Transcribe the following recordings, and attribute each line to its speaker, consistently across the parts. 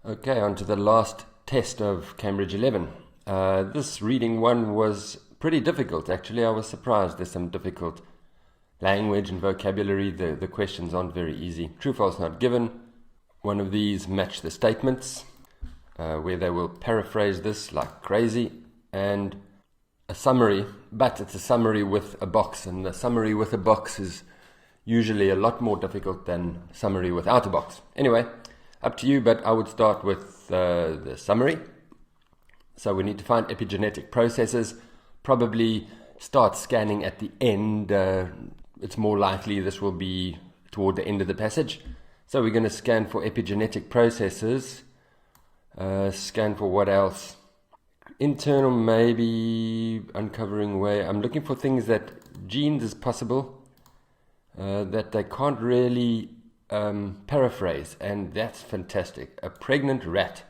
Speaker 1: Okay, on to the last test of Cambridge 11. This reading one was pretty difficult, actually. I was surprised. There's some difficult language and vocabulary. The questions aren't very easy. True, false, not given. One of these match the statements, where they will paraphrase this like crazy, and a summary, but it's a summary with a box, and the summary with a box is usually a lot more difficult than summary without a box. Anyway, up to you, but I would start with the summary. So we need to find epigenetic processes. Probably start scanning at the end. It's more likely this will be toward the end of the passage. So we're going to scan for epigenetic processes. Scan for what else? Internal, maybe uncovering way. I'm looking for things that genes is possible, that they can't really paraphrase, and that's fantastic. A pregnant rat.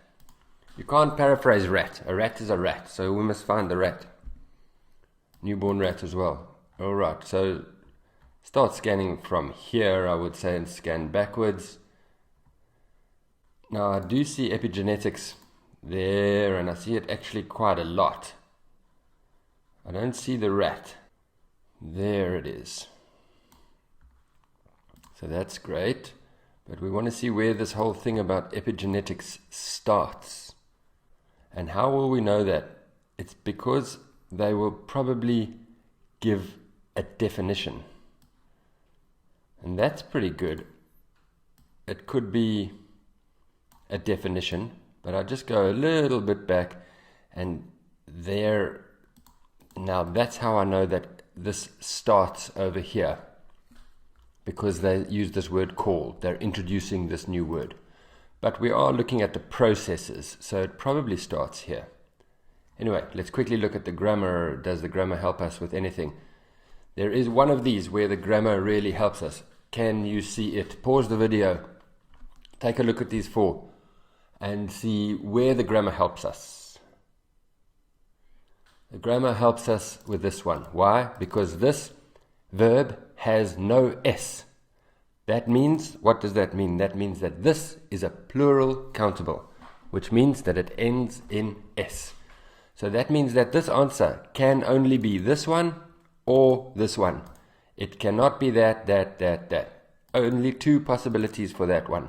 Speaker 1: You can't paraphrase rat. A rat is a rat, so we must find the rat. Newborn rat as well. Alright, so start scanning from here, I would say, and scan backwards. Now I do see epigenetics there, and I see it actually quite a lot. I don't see the rat. There it is. So that's great, but we want to see where this whole thing about epigenetics starts. And how will we know that? It's because they will probably give a definition. And that's pretty good. It could be a definition, but I'll just go a little bit back, and there. Now that's how I know that this starts over here, because they use this word called. They're introducing this new word. But we are looking at the processes, so it probably starts here. Anyway, let's quickly look at the grammar. Does the grammar help us with anything? There is one of these where the grammar really helps us. Can you see it? Pause the video. Take a look at these four and see where the grammar helps us. The grammar helps us with this one. Why? Because this verb has no S. That means, what does that mean? That means that this is a plural countable, which means that it ends in S. So that means that this answer can only be this one or this one. It cannot be that. Only two possibilities for that one.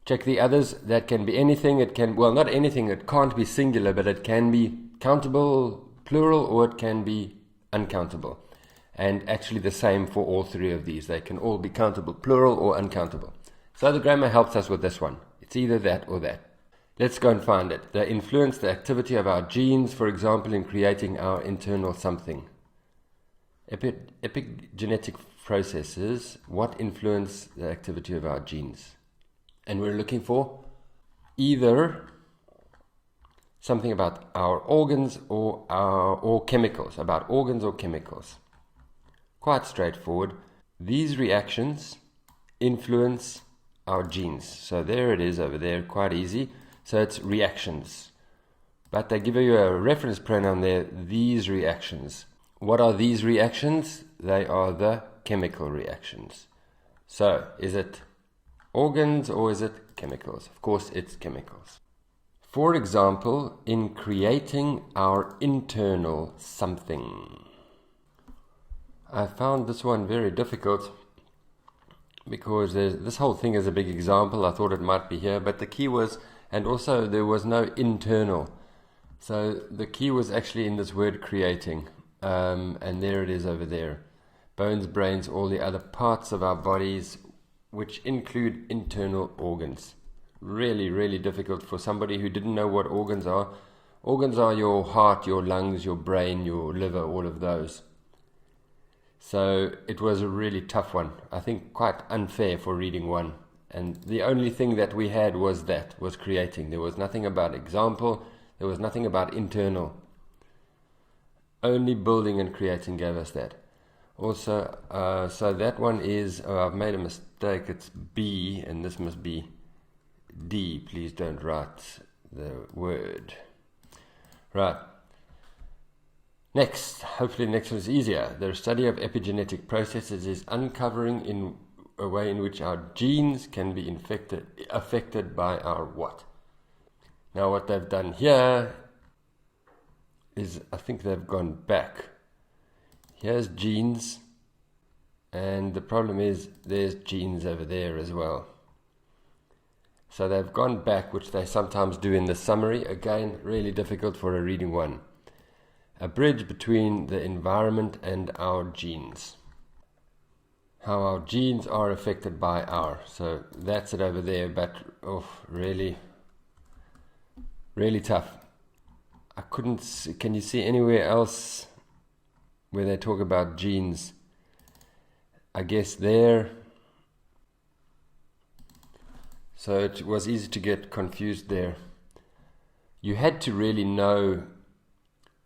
Speaker 1: Check the others. That can be anything. It can, well, not anything. It can't be singular, but it can be countable, plural, or it can be uncountable. And actually the same for all three of these. They can all be countable, plural, or uncountable. So the grammar helps us with this one. It's either that or that. Let's go and find it. They influence the activity of our genes, for example, in creating our internal something. Epigenetic processes, what influence the activity of our genes? And we're looking for either something about our organs or chemicals, about organs or chemicals. Quite straightforward. These reactions influence our genes. So there it is over there, quite easy. So it's reactions. But they give you a reference pronoun there, these reactions. What are these reactions? They are the chemical reactions. So is it organs or is it chemicals? Of course it's chemicals. For example, in creating our internal something. I found this one very difficult because this whole thing is a big example. I thought it might be here, but the key was, and also there was no internal. So the key was actually in this word creating, and there it is over there. Bones, brains, all the other parts of our bodies, which include internal organs. Really, really difficult for somebody who didn't know what organs are. Organs are your heart, your lungs, your brain, your liver, all of those. So it was a really tough one. I think quite unfair for reading one. And the only thing that we had was creating. There was nothing about example. There was nothing about internal. Only building and creating gave us that. Also, so that one is, I've made a mistake. It's B, and this must be D. Please don't write the word. Right. Next, hopefully next one is easier. The study of epigenetic processes is uncovering in a way in which our genes can be affected by our what? Now what they've done here is, I think they've gone back. Here's genes, and the problem is there's genes over there as well. So they've gone back, which they sometimes do in the summary. Again, really difficult for a reading one. A bridge between the environment and our genes. How our genes are affected by our. So that's it over there, but really, really tough. I couldn't see, can you see anywhere else where they talk about genes? I guess there. So it was easy to get confused there. You had to really know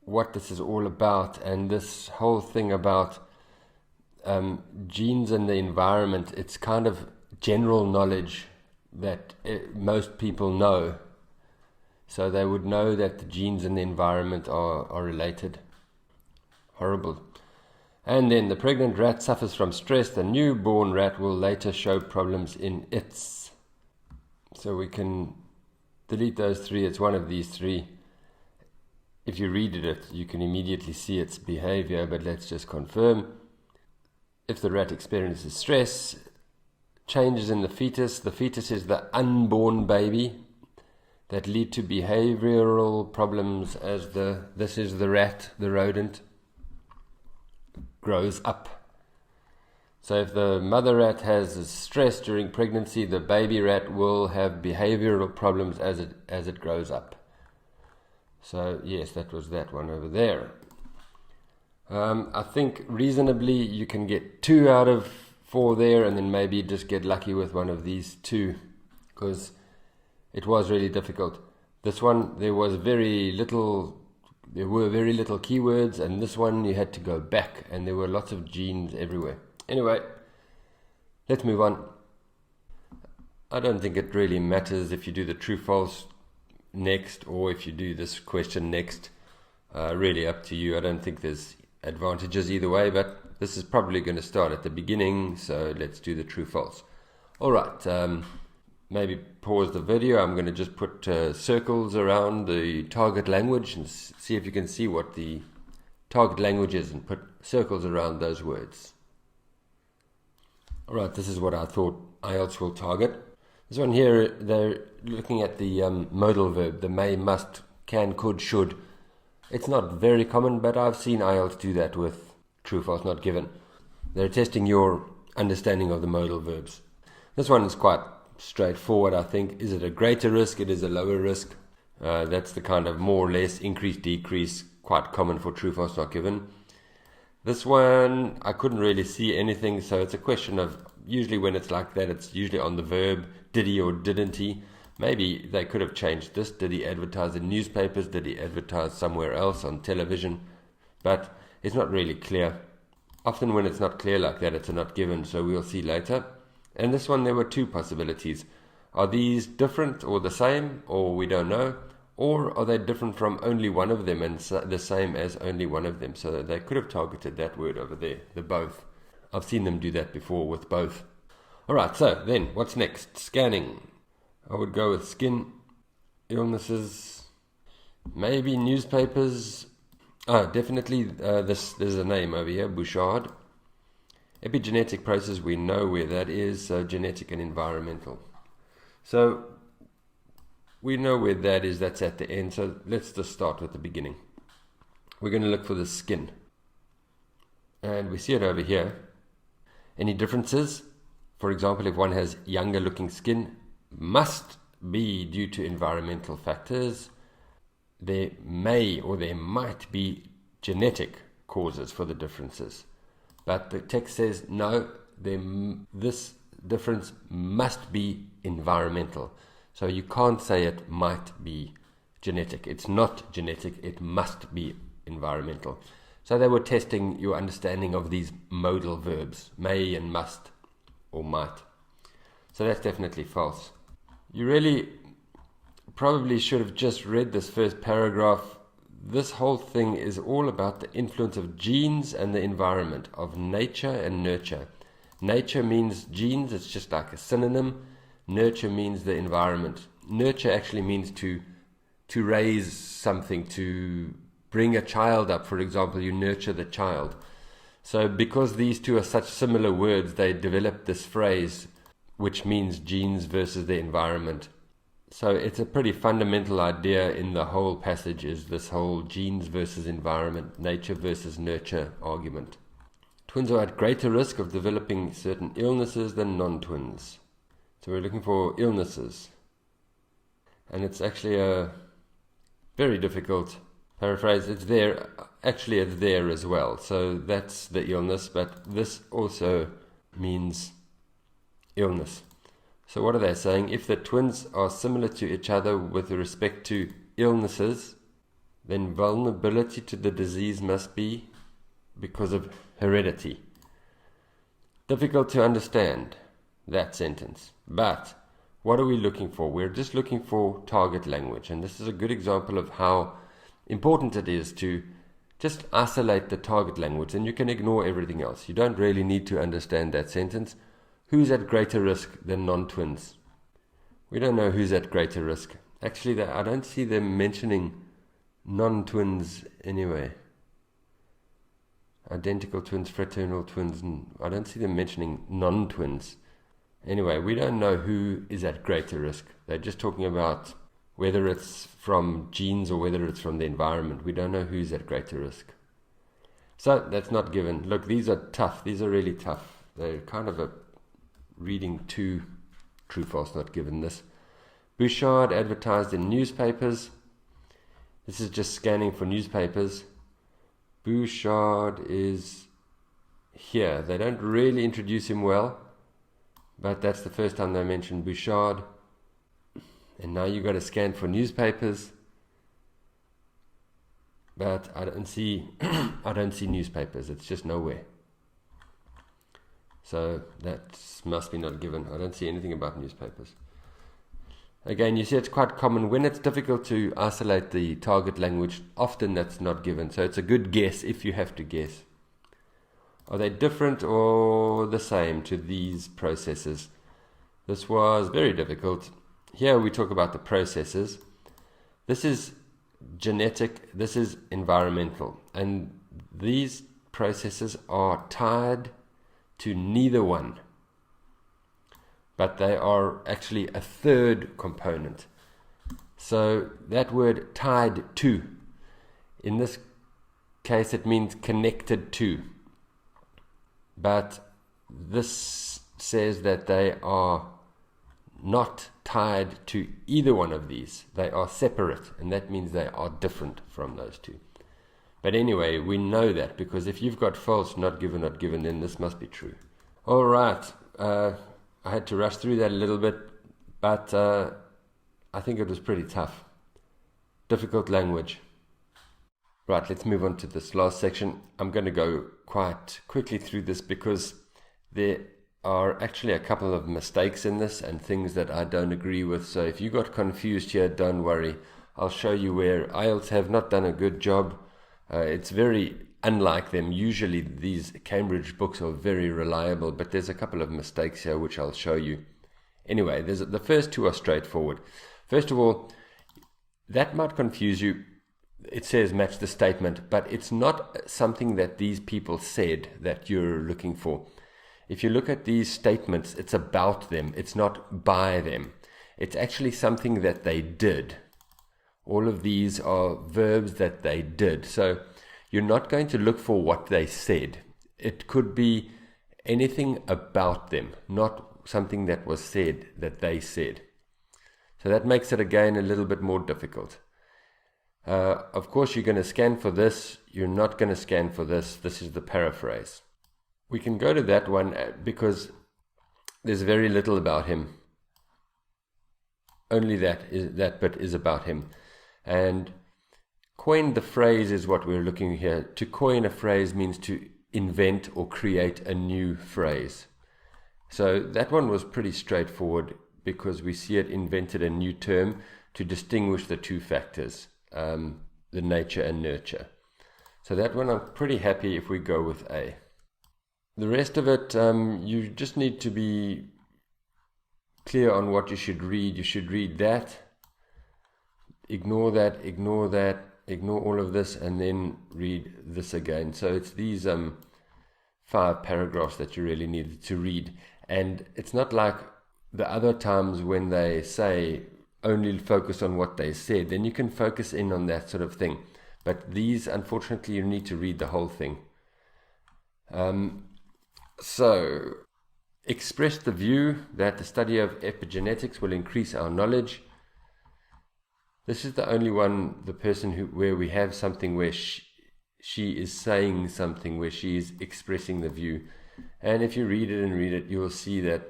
Speaker 1: what this is all about, and this whole thing about genes and the environment, it's kind of general knowledge that most people know. So they would know that the genes and the environment are related. Horrible. And then the pregnant rat suffers from stress. The newborn rat will later show problems in its. So we can delete those three. It's one of these three. If you read it, you can immediately see its behavior, but let's just confirm. If the rat experiences stress, changes in the fetus is the unborn baby that lead to behavioral problems as this is the rat, the rodent, grows up. So if the mother rat has stress during pregnancy, the baby rat will have behavioral problems as it grows up. So yes, that was that one over there. I think reasonably you can get 2 out of 4 there, and then maybe just get lucky with one of these 2, because it was really difficult. This one, there were very little keywords, and this one you had to go back, and there were lots of genes everywhere. Anyway, let's move on. I don't think it really matters if you do the true-false next or if you do this question next. Really up to you. I don't think there's advantages either way, but this is probably going to start at the beginning, so let's do the true-false. Alright, maybe pause the video. I'm going to just put circles around the target language and see if you can see what the target language is, and put circles around those words. Alright, this is what I thought IELTS will target. This one here, they're looking at the modal verb, the may, must, can, could, should. It's not very common, but I've seen IELTS do that with true, false, not given. They're testing your understanding of the modal verbs. This one is quite straightforward, I think. Is it a greater risk? It is a lower risk. That's the kind of more or less increase, decrease, quite common for true, false, not given. This one, I couldn't really see anything, so it's a question of, usually when it's like that, it's usually on the verb, did he or didn't he? Maybe they could have changed this. Did he advertise in newspapers? Did he advertise somewhere else on television? But it's not really clear. Often when it's not clear like that, it's a not given, so we'll see later. And this one, there were 2 possibilities. Are these different or the same, or we don't know? Or are they different from only one of them and the same as only one of them? So they could have targeted that word over there, the both. I've seen them do that before with both. Alright, so then, what's next? Scanning. I would go with skin, illnesses, maybe newspapers. Definitely, there's a name over here, Bouchard. Epigenetic process, we know where that is, so genetic and environmental. So we know where that is, that's at the end, so let's just start with the beginning. We're going to look for the skin. And we see it over here. Any differences? For example, if one has younger looking skin, must be due to environmental factors. There may or there might be genetic causes for the differences. But the text says, no, this difference must be environmental. So you can't say it might be genetic. It's not genetic, it must be environmental. So they were testing your understanding of these modal verbs, may and must or might. So that's definitely false. You really probably should have just read this first paragraph. This whole thing is all about the influence of genes and the environment, of nature and nurture. Nature means genes, it's just like a synonym. Nurture means the environment. Nurture actually means to to raise something, to bring a child up, for example, you nurture the child. So because these two are such similar words, they developed this phrase which means genes versus the environment. So it's a pretty fundamental idea in the whole passage, is this whole genes versus environment, nature versus nurture argument. Twins are at greater risk of developing certain illnesses than non-twins. So we're looking for illnesses. And it's actually a very difficult paraphrase. It's there, actually it's there as well. So that's the illness, but this also means illness. So what are they saying? If the twins are similar to each other with respect to illnesses, then vulnerability to the disease must be because of heredity. Difficult to understand, that sentence. But what are we looking for? We're just looking for target language. And this is a good example of how important it is to just isolate the target language, and you can ignore everything else. You don't really need to understand that sentence. Who's at greater risk than non-twins? We don't know who's at greater risk. Actually, I don't see them mentioning non-twins anyway. Identical twins, fraternal twins, I don't see them mentioning non-twins. Anyway, we don't know who is at greater risk. They're just talking about whether it's from genes or whether it's from the environment. We don't know who's at greater risk. So that's not given. Look, these are tough. These are really tough. They're kind of a reading too true, false, not given this. Bouchard advertised in newspapers. This is just scanning for newspapers. Bouchard is here. They don't really introduce him well, but that's the first time they mention Bouchard. And now you've got to scan for newspapers. But I don't see newspapers. It's just nowhere. So that must be not given. I don't see anything about newspapers. Again, you see it's quite common. When it's difficult to isolate the target language, often that's not given. So it's a good guess if you have to guess. Are they different or the same to these processes? This was very difficult. Here we talk about the processes. This is genetic, this is environmental. And these processes are tied to neither one, but they are actually a third component. So that word tied to, in this case it means connected to, but this says that they are not tied to either one of these. They are separate, and that means they are different from those two. But anyway, we know that because if you've got false, not given, then this must be true. All right. I had to rush through that a little bit, but I think it was pretty tough. Difficult language. Right, let's move on to this last section. I'm going to go quite quickly through this because there are actually a couple of mistakes in this and things that I don't agree with. So if you got confused here, don't worry. I'll show you where IELTS have not done a good job. It's very unlike them. Usually these Cambridge books are very reliable, but there's a couple of mistakes here which I'll show you. Anyway, the first two are straightforward. First of all, that might confuse you. It says match the statement, but it's not something that these people said that you're looking for. If you look at these statements, it's about them. It's not by them. It's actually something that they did. All of these are verbs that they did. So you're not going to look for what they said. It could be anything about them, not something that was said that they said. So that makes it again a little bit more difficult. Of course, you're going to scan for this. You're not going to scan for this. This is the paraphrase. We can go to that one because there's very little about him. Only that bit is about him. And coin the phrase is what we're looking here. To coin a phrase means to invent or create a new phrase. So that one was pretty straightforward because we see it invented a new term to distinguish the two factors, the nature and nurture. So that one I'm pretty happy if we go with A. The rest of it, you just need to be clear on what you should read. You should read that. ignore that, ignore all of this, and then read this again. So it's these 5 paragraphs that you really need to read. And it's not like the other times when they say only focus on what they said, then you can focus in on that sort of thing. But these, unfortunately, you need to read the whole thing. So, express the view that the study of epigenetics will increase our knowledge. This is the only one, the person where we have something where she is saying something, where she is expressing the view. And if you read it, you will see that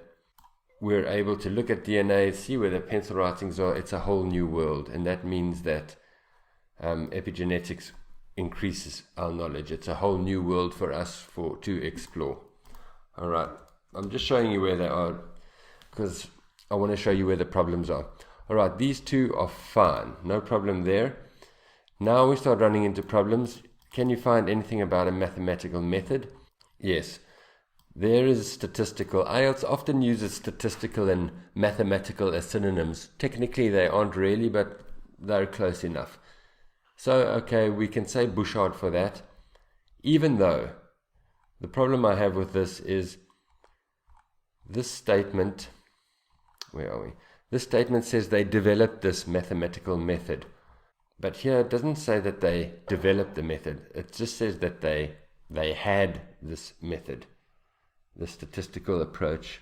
Speaker 1: we're able to look at DNA, see where the pencil writings are. It's a whole new world, and that means that epigenetics increases our knowledge. It's a whole new world for us to explore. All right, I'm just showing you where they are because I want to show you where the problems are. All right, these 2 are fine, no problem there. Now we start running into problems. Can you find anything about a mathematical method? Yes, there is statistical. IELTS often uses statistical and mathematical as synonyms. Technically they aren't really, but they're close enough. So, okay, we can say Bouchard for that, even though the problem I have with this is this statement. Where are we? This statement says they developed this mathematical method. But here it doesn't say that they developed the method. It just says that they had this method, the statistical approach.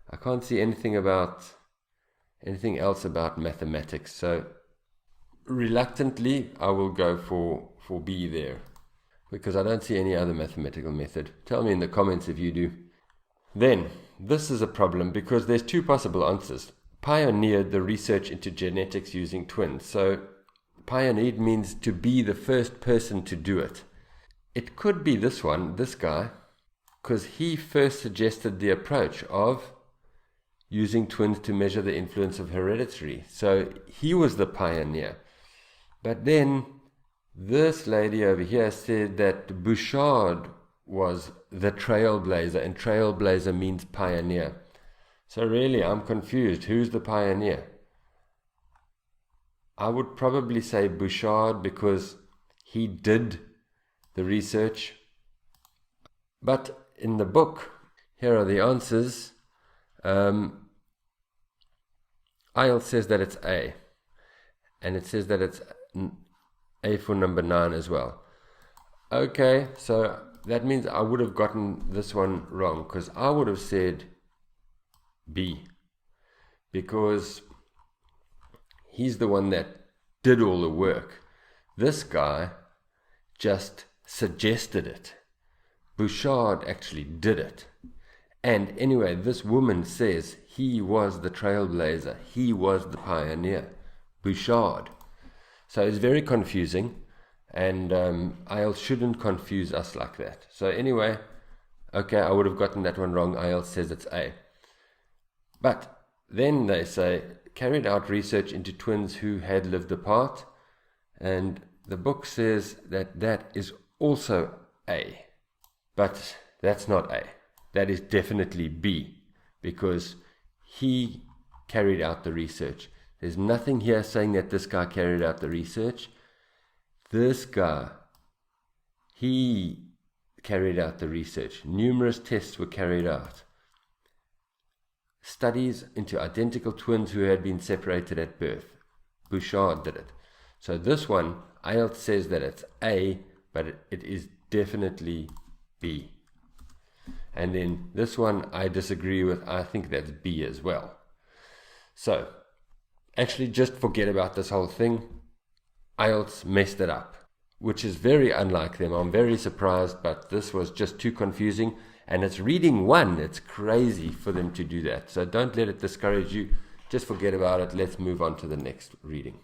Speaker 1: I can't see anything else about mathematics. So reluctantly, I will go for B there, because I don't see any other mathematical method. Tell me in the comments if you do. Then, this is a problem because there's 2 possible answers. Pioneered the research into genetics using twins. So, pioneered means to be the first person to do it. It could be this one, this guy, because he first suggested the approach of using twins to measure the influence of heredity. So, he was the pioneer. But then this lady over here said that Bouchard was the trailblazer, and trailblazer means pioneer. So really, I'm confused. Who's the pioneer? I would probably say Bouchard because he did the research. But in the book, here are the answers. IELTS says that it's A. And it says that it's A for number 9 as well. Okay, so that means I would have gotten this one wrong, because I would have said B, because he's the one that did all the work. This guy just suggested it. Bouchard actually did it. And anyway, this woman says he was the trailblazer. He was the pioneer. Bouchard. So it's very confusing, and IELTS shouldn't confuse us like that. So anyway, okay, I would have gotten that one wrong. IELTS says it's A. But then they say, carried out research into twins who had lived apart, and the book says that that is also A. But that's not A. That is definitely B, because he carried out the research. There's nothing here saying that this guy carried out the research. This guy, he carried out the research. Numerous tests were carried out. Studies into identical twins who had been separated at birth. Bouchard did it. So this one, IELTS says that it's A, but it is definitely B. And then this one I disagree with. I think that's B as well. So, actually just forget about this whole thing. IELTS messed it up, which is very unlike them. I'm very surprised, but this was just too confusing. And it's reading 1. It's crazy for them to do that. So don't let it discourage you. Just forget about it. Let's move on to the next reading.